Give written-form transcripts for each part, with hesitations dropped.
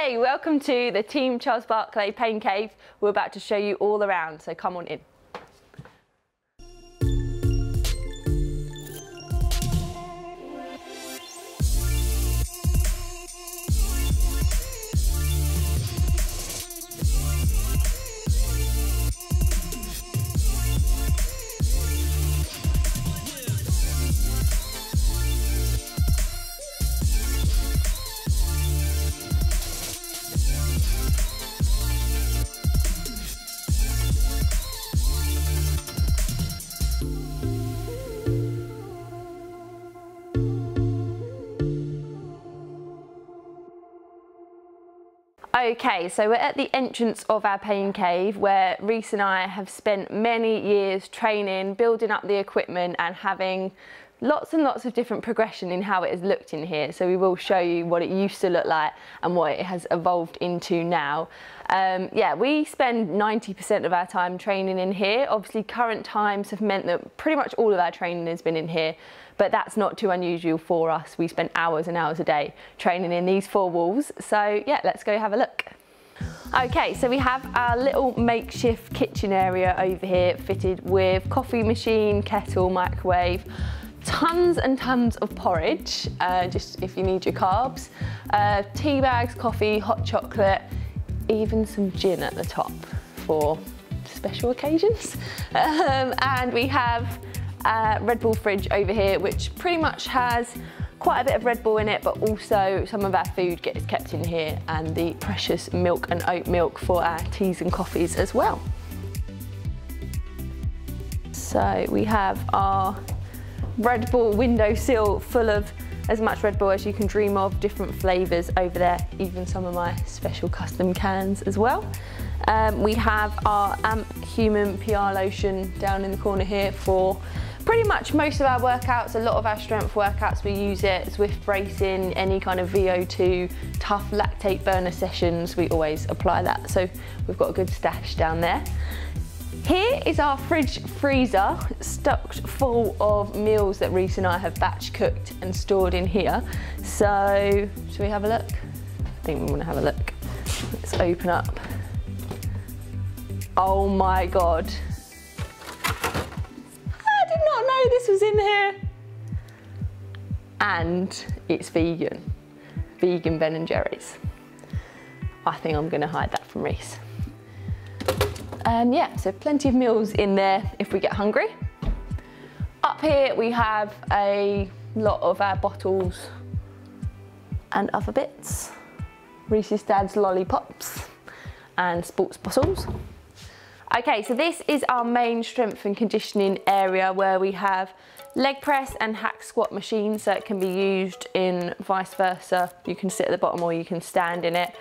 Hey, welcome to the Team Charles-Barclay Paincave. We're about to show you all around, so come on in. Okay, so we're at the entrance of our pain cave where Reese and I have spent many years training, building up the equipment and having lots and lots of different progression in how it has looked in here. So we will show you what it used to look like and what it has evolved into now. Yeah, we spend 90% of our time training in here. Obviously current times have meant that pretty much all of our training has been in here, but that's not too unusual for us. We spend hours and hours a day training in these four walls. So yeah, let's go have a look. Okay, so we have our little makeshift kitchen area over here fitted with coffee machine, kettle, microwave, tons and tons of porridge, just if you need your carbs, tea bags, coffee, hot chocolate, even some gin at the top for special occasions. And we have a Red Bull fridge over here, which pretty much has quite a bit of Red Bull in it, but also some of our food gets kept in here, and the precious milk and oat milk for our teas and coffees as well. So we have our Red Bull windowsill full of as much Red Bull as you can dream of, different flavours over there, even some of my special custom cans as well. We have our Amp Human PR lotion down in the corner here for pretty much most of our workouts. A lot of our strength workouts we use it, Swift bracing, any kind of VO2, tough lactate burner sessions, we always apply that. So we've got a good stash down there. Here is our fridge freezer, stocked full of meals that Reese and I have batch cooked and stored in here. So, should we have a look? I think we want to have a look. Let's open up. Oh my God. I did not know this was in here. And it's vegan. Vegan Ben & Jerry's. I think I'm going to hide that from Reese. Yeah, so plenty of meals in there if we get hungry. Up here we have a lot of our bottles and other bits. Reese's dad's lollipops and sports bottles. Okay, so this is our main strength and conditioning area where we have leg press and hack squat machines, so it can be used in vice versa. You can sit at the bottom or you can stand in it.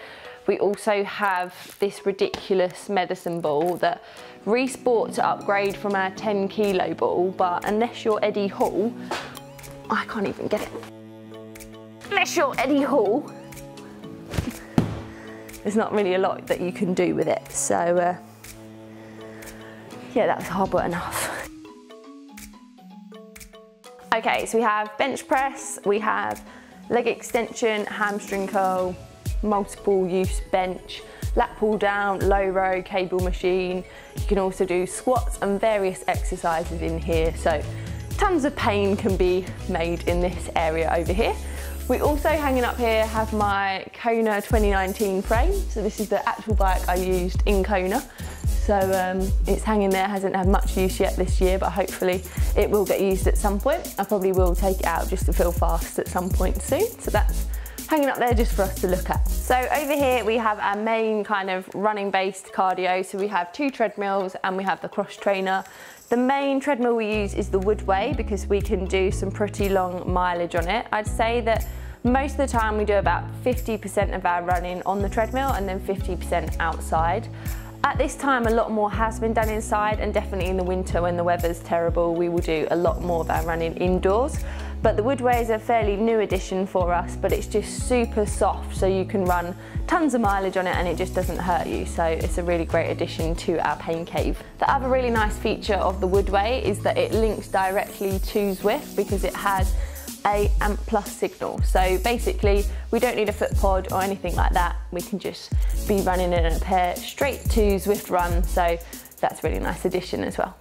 We also have this ridiculous medicine ball that Reese bought to upgrade from our 10 kilo ball, but unless you're Eddie Hall, I can't even get it. Unless you're Eddie Hall, there's not really a lot that you can do with it. So yeah, that was hard work enough. Okay, so we have bench press, we have leg extension, hamstring curl, multiple use bench, lat pull down, low row, cable machine. You can also do squats and various exercises in here. So tons of pain can be made in this area over here. We also, hanging up here, have my Kona 2019 frame. So this is the actual bike I used in Kona. So it's hanging there, hasn't had much use yet this year, but hopefully it will get used at some point. I probably will take it out just to feel fast at some point soon. So that's hanging up there just for us to look at. So over here we have our main kind of running based cardio. So we have 2 treadmills and we have the cross trainer. The main treadmill we use is the Woodway because we can do some pretty long mileage on it. I'd say that most of the time we do about 50% of our running on the treadmill and then 50% outside. At this time, a lot more has been done inside, and definitely in the winter when the weather's terrible, we will do a lot more of our running indoors. But the Woodway is a fairly new addition for us, but it's just super soft, so you can run tons of mileage on it and it just doesn't hurt you. So it's a really great addition to our pain cave. The other really nice feature of the Woodway is that it links directly to Zwift because it has a AMP+ signal. So basically, we don't need a foot pod or anything like that. We can just be running in a pair straight to Zwift Run. So that's a really nice addition as well.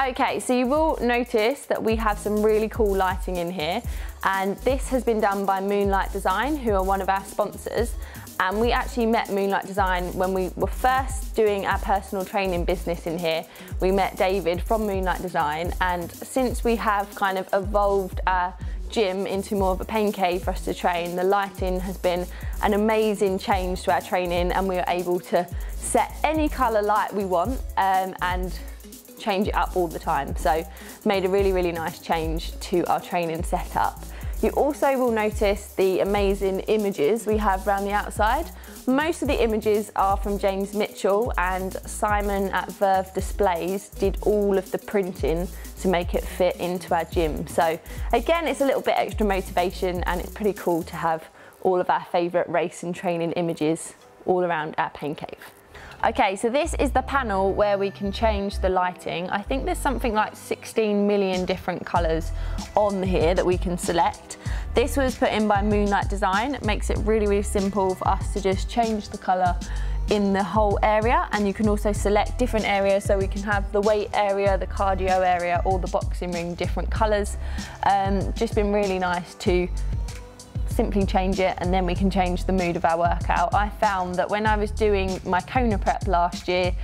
Okay, so you will notice that we have some really cool lighting in here, and this has been done by Moonlight Design, who are one of our sponsors. And we actually met Moonlight Design when we were first doing our personal training business in here. We met David from Moonlight Design, and since we have kind of evolved our gym into more of a pain cave for us to train, the lighting has been an amazing change to our training, and we are able to set any colour light we want and change it up all the time. So made a really, really nice change to our training setup. You also will notice the amazing images we have around the outside. Most of the images are from James Mitchell, and Simon at Verve Displays did all of the printing to make it fit into our gym. So again, it's a little bit extra motivation, and it's pretty cool to have all of our favourite race and training images all around our pain cave. Okay, so this is the panel where we can change the lighting. I think there's something like 16 million different colours on here that we can select. This was put in by Moonlight Design. It makes it really, really simple for us to just change the colour in the whole area, and you can also select different areas, so we can have the weight area, the cardio area, or the boxing ring, different colours. Just been really nice to simply change it, and then we can change the mood of our workout. I found that when I was doing my Kona prep last year,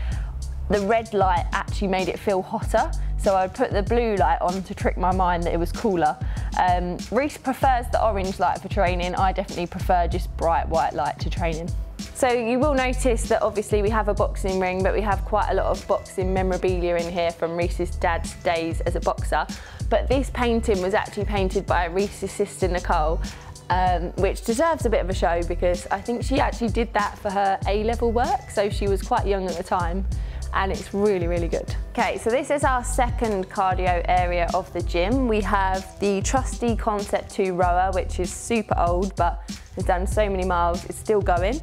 the red light actually made it feel hotter, so I'd put the blue light on to trick my mind that it was cooler. Reese prefers the orange light for training. I definitely prefer just bright white light to training. So you will notice that obviously we have a boxing ring, but we have quite a lot of boxing memorabilia in here from Reese's dad's days as a boxer. But this painting was actually painted by Reese's sister Nicole, which deserves a bit of a show because I think she actually did that for her A-level work, so she was quite young at the time, and it's really, really good. Okay, so this is our second cardio area of the gym. We have the trusty Concept 2 rower, which is super old, but has done so many miles, it's still going.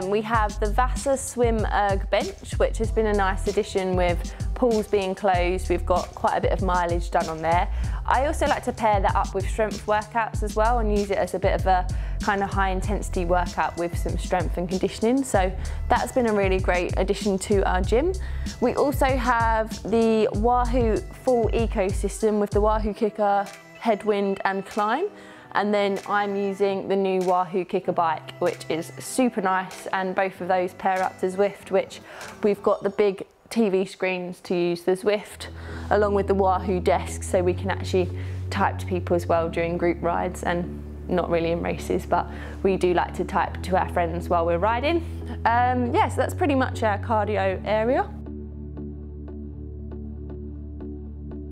We have the Vasa Swim Erg bench, which has been a nice addition with pools being closed. We've got quite a bit of mileage done on there. I also like to pair that up with strength workouts as well and use it as a bit of a kind of high intensity workout with some strength and conditioning. So that's been a really great addition to our gym. We also have the Wahoo full ecosystem with the Wahoo Kicker, Headwind and Climb. And then I'm using the new Wahoo Kicker bike, which is super nice, and both of those pair up to Zwift, which we've got the big TV screens to use the Zwift along with the Wahoo desk, so we can actually type to people as well during group rides, and not really in races, but we do like to type to our friends while we're riding. Yeah, so that's pretty much our cardio area.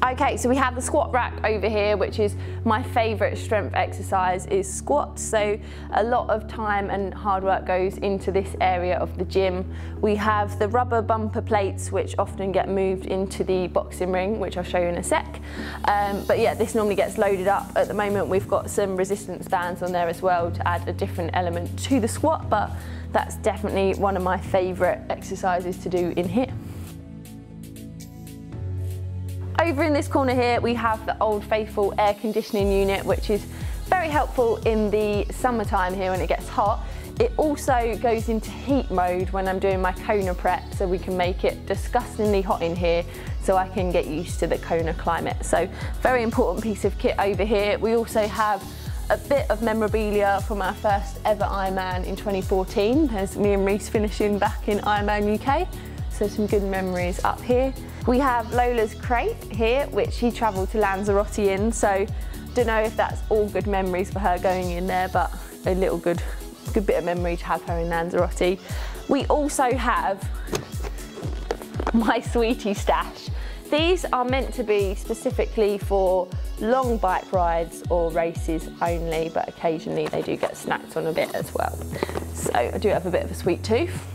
Okay, so we have the squat rack over here, which is my favourite strength exercise is squats. So a lot of time and hard work goes into this area of the gym. We have the rubber bumper plates, which often get moved into the boxing ring, which I'll show you in a sec. But yeah, this normally gets loaded up. At the moment, we've got some resistance bands on there as well to add a different element to the squat, but that's definitely one of my favourite exercises to do in here. Over in this corner here, we have the Old Faithful air conditioning unit, which is very helpful in the summertime here when it gets hot. It also goes into heat mode when I'm doing my Kona prep, so we can make it disgustingly hot in here so I can get used to the Kona climate. So very important piece of kit over here. We also have a bit of memorabilia from our first ever Ironman in 2014. There's me and Reese finishing back in Ironman UK, so some good memories up here. We have Lola's crate here, which she travelled to Lanzarote in, so don't know if that's all good memories for her going in there, but a little good bit of memory to have her in Lanzarote. We also have my sweetie stash. These are meant to be specifically for long bike rides or races only, but occasionally they do get snacked on a bit as well. So I do have a bit of a sweet tooth.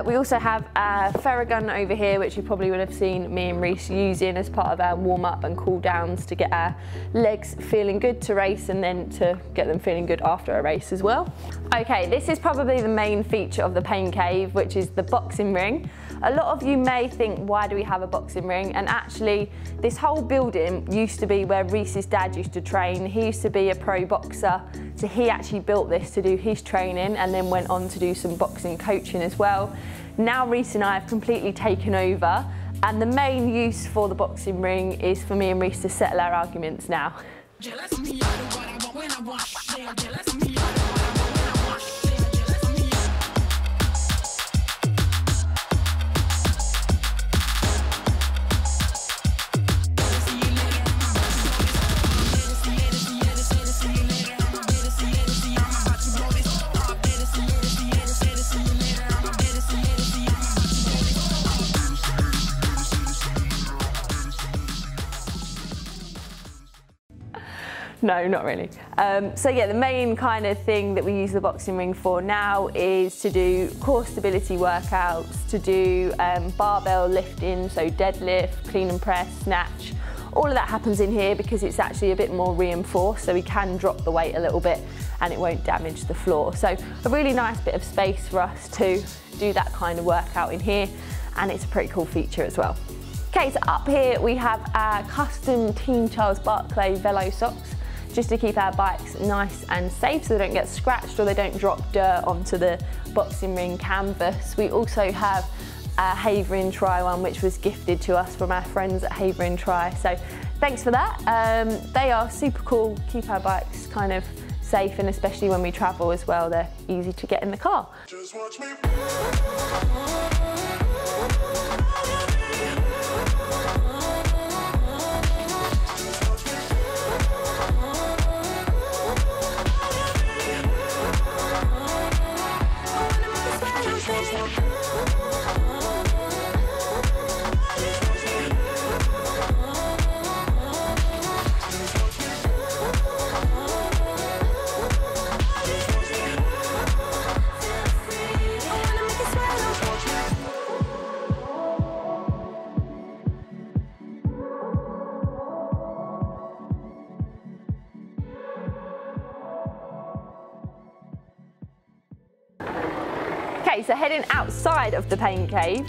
We also have a Ferrogun over here, which you probably would have seen me and Reese using as part of our warm-up and cool-downs to get our legs feeling good to race and then to get them feeling good after a race as well. Okay, this is probably the main feature of the Paincave, which is the boxing ring. A lot of you may think, why do we have a boxing ring? And actually, this whole building used to be where Reese's dad used to train. He used to be a pro boxer, so he actually built this to do his training and then went on to do some boxing coaching as well. Now Reese and I have completely taken over, and the main use for the boxing ring is for me and Reese to settle our arguments now. No, not really. So yeah, the main kind of thing that we use the boxing ring for now is to do core stability workouts, to do barbell lifting, so deadlift, clean and press, snatch. All of that happens in here because it's actually a bit more reinforced, so we can drop the weight a little bit and it won't damage the floor. So a really nice bit of space for us to do that kind of workout in here, and it's a pretty cool feature as well. Okay, so up here we have our custom Team Charles-Barclay Velo socks, just to keep our bikes nice and safe so they don't get scratched or they don't drop dirt onto the boxing ring canvas. We also have a Havering Tri one, which was gifted to us from our friends at Havering Tri, so thanks for that. They are super cool, keep our bikes kind of safe, and especially when we travel as well, they're easy to get in the car. Just watch me. Okay, so heading outside of the Paincave,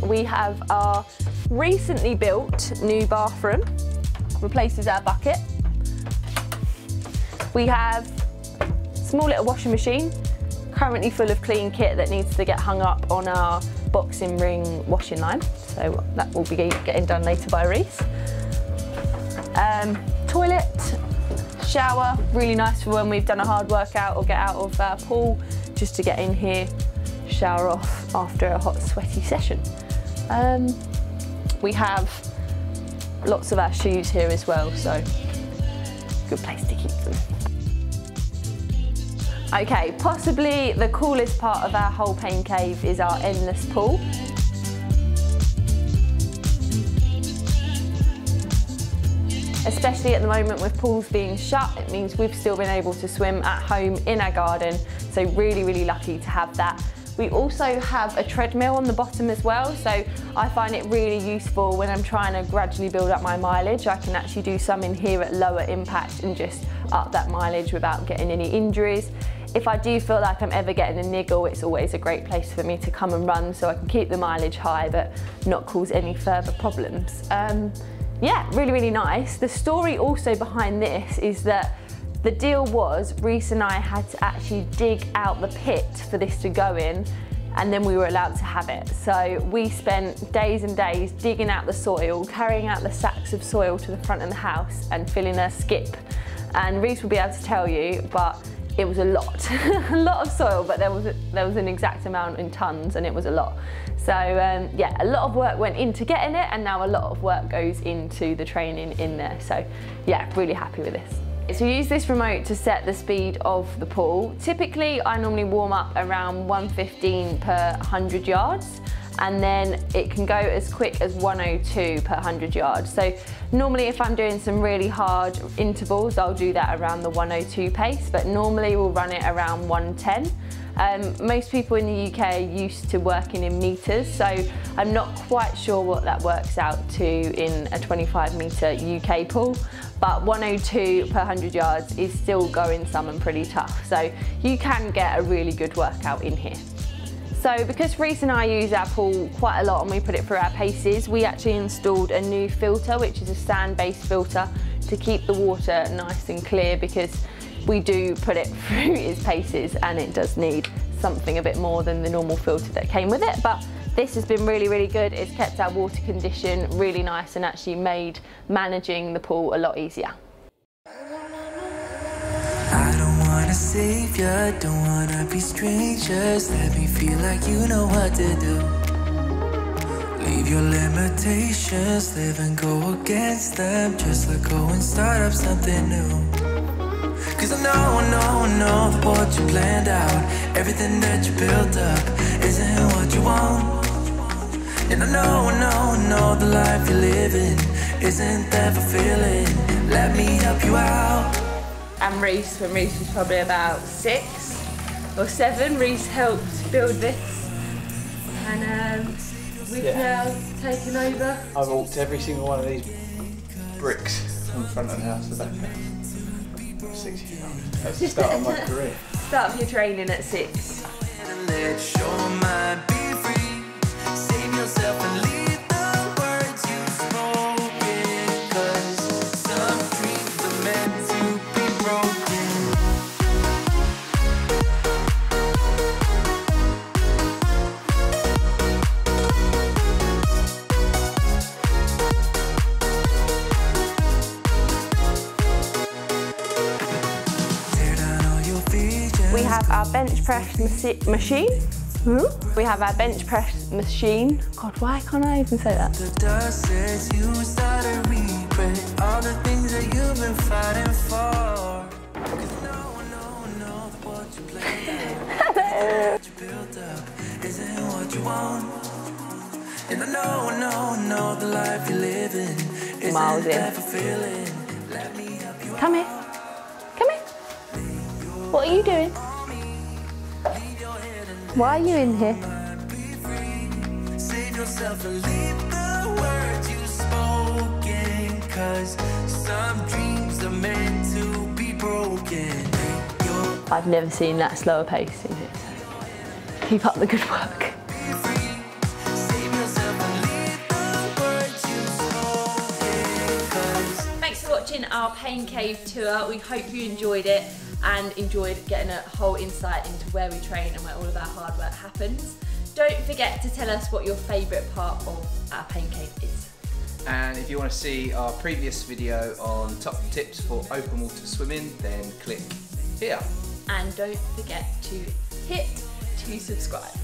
we have our recently built new bathroom, replaces our bucket. We have a small little washing machine, currently full of clean kit that needs to get hung up on our boxing ring washing line, so that will be getting done later by Reese. Toilet, shower, really nice for when we've done a hard workout or get out of our pool, just to get in here, shower off after a hot sweaty session. We have lots of our shoes here as well, so good place to keep them. Okay, possibly the coolest part of our whole Paincave is our endless pool. Especially at the moment with pools being shut, it means we've still been able to swim at home in our garden, so really, really lucky to have that. We also have a treadmill on the bottom as well, so I find it really useful when I'm trying to gradually build up my mileage. I can actually do some in here at lower impact and just up that mileage without getting any injuries. if I do feel like I'm ever getting a niggle, it's always a great place for me to come and run so I can keep the mileage high but not cause any further problems. Yeah, really, really nice. The story also behind this is that the deal was Reese and I had to actually dig out the pit for this to go in, and then we were allowed to have it. So we spent days and days digging out the soil, carrying out the sacks of soil to the front of the house and filling a skip. And Reese will be able to tell you, but it was a lot, a lot of soil, but there was an exact amount in tons and it was a lot. So yeah, a lot of work went into getting it, and now a lot of work goes into the training in there. So yeah, really happy with this. So you use this remote to set the speed of the pool. Typically, I normally warm up around 115 per 100 yards, and then it can go as quick as 102 per 100 yards. So normally if I'm doing some really hard intervals, I'll do that around the 102 pace, but normally we'll run it around 110. Most people in the UK are used to working in meters, so I'm not quite sure what that works out to in a 25 metre UK pool, but 102 per 100 yards is still going some and pretty tough, so you can get a really good workout in here. So because Reese and I use our pool quite a lot and we put it through our paces, we actually installed a new filter, which is a sand-based filter, to keep the water nice and clear, because we do put it through its paces and it does need something a bit more than the normal filter that came with it. But this has been really, really good. It's kept our water condition really nice and actually made managing the pool a lot easier. I don't wanna save ya, don't wanna be strangers. Let me feel like you know what to do. Leave your limitations, live and go against them. Just let go and start up something new. Cause I know that what you planned out, everything that you built up, isn't what you want. And I know the life you're living isn't that fulfilling. Let me help you out. And Reese, when Reese was probably about 6 or 7, Reese helped build this, and we've now taken over. I've walked every single one of these bricks from the front of the house to the back of the house. 6 years old. That's the start of my career. Start of your training at 6. Let your mind be free. Save yourself and leave the words you've spoken. 'Cause some dreams are meant to be broken. We have our bench press machine. We have our bench press machine. God, why can't I even say that? The dust says you start a regret all the things that you've been fighting for. 'Cause no, what you planned out, what you built up, isn't what you want. And I know the life you're living isn't that fulfilling. Let me help you. Come here. Come here. What are you doing? Why are you in here? Save yourself and leave the words you've spoken. 'Cause some dreams are meant to be broken. I've never seen that slower pace in it. Keep up the good work. Thanks for watching our Paincave tour. We hope you enjoyed it and enjoyed getting a whole insight into where we train and where all of our hard work happens. Don't forget to tell us what your favourite part of our Paincave is. And if you want to see our previous video on top tips for open water swimming, then click here. And don't forget to hit to subscribe.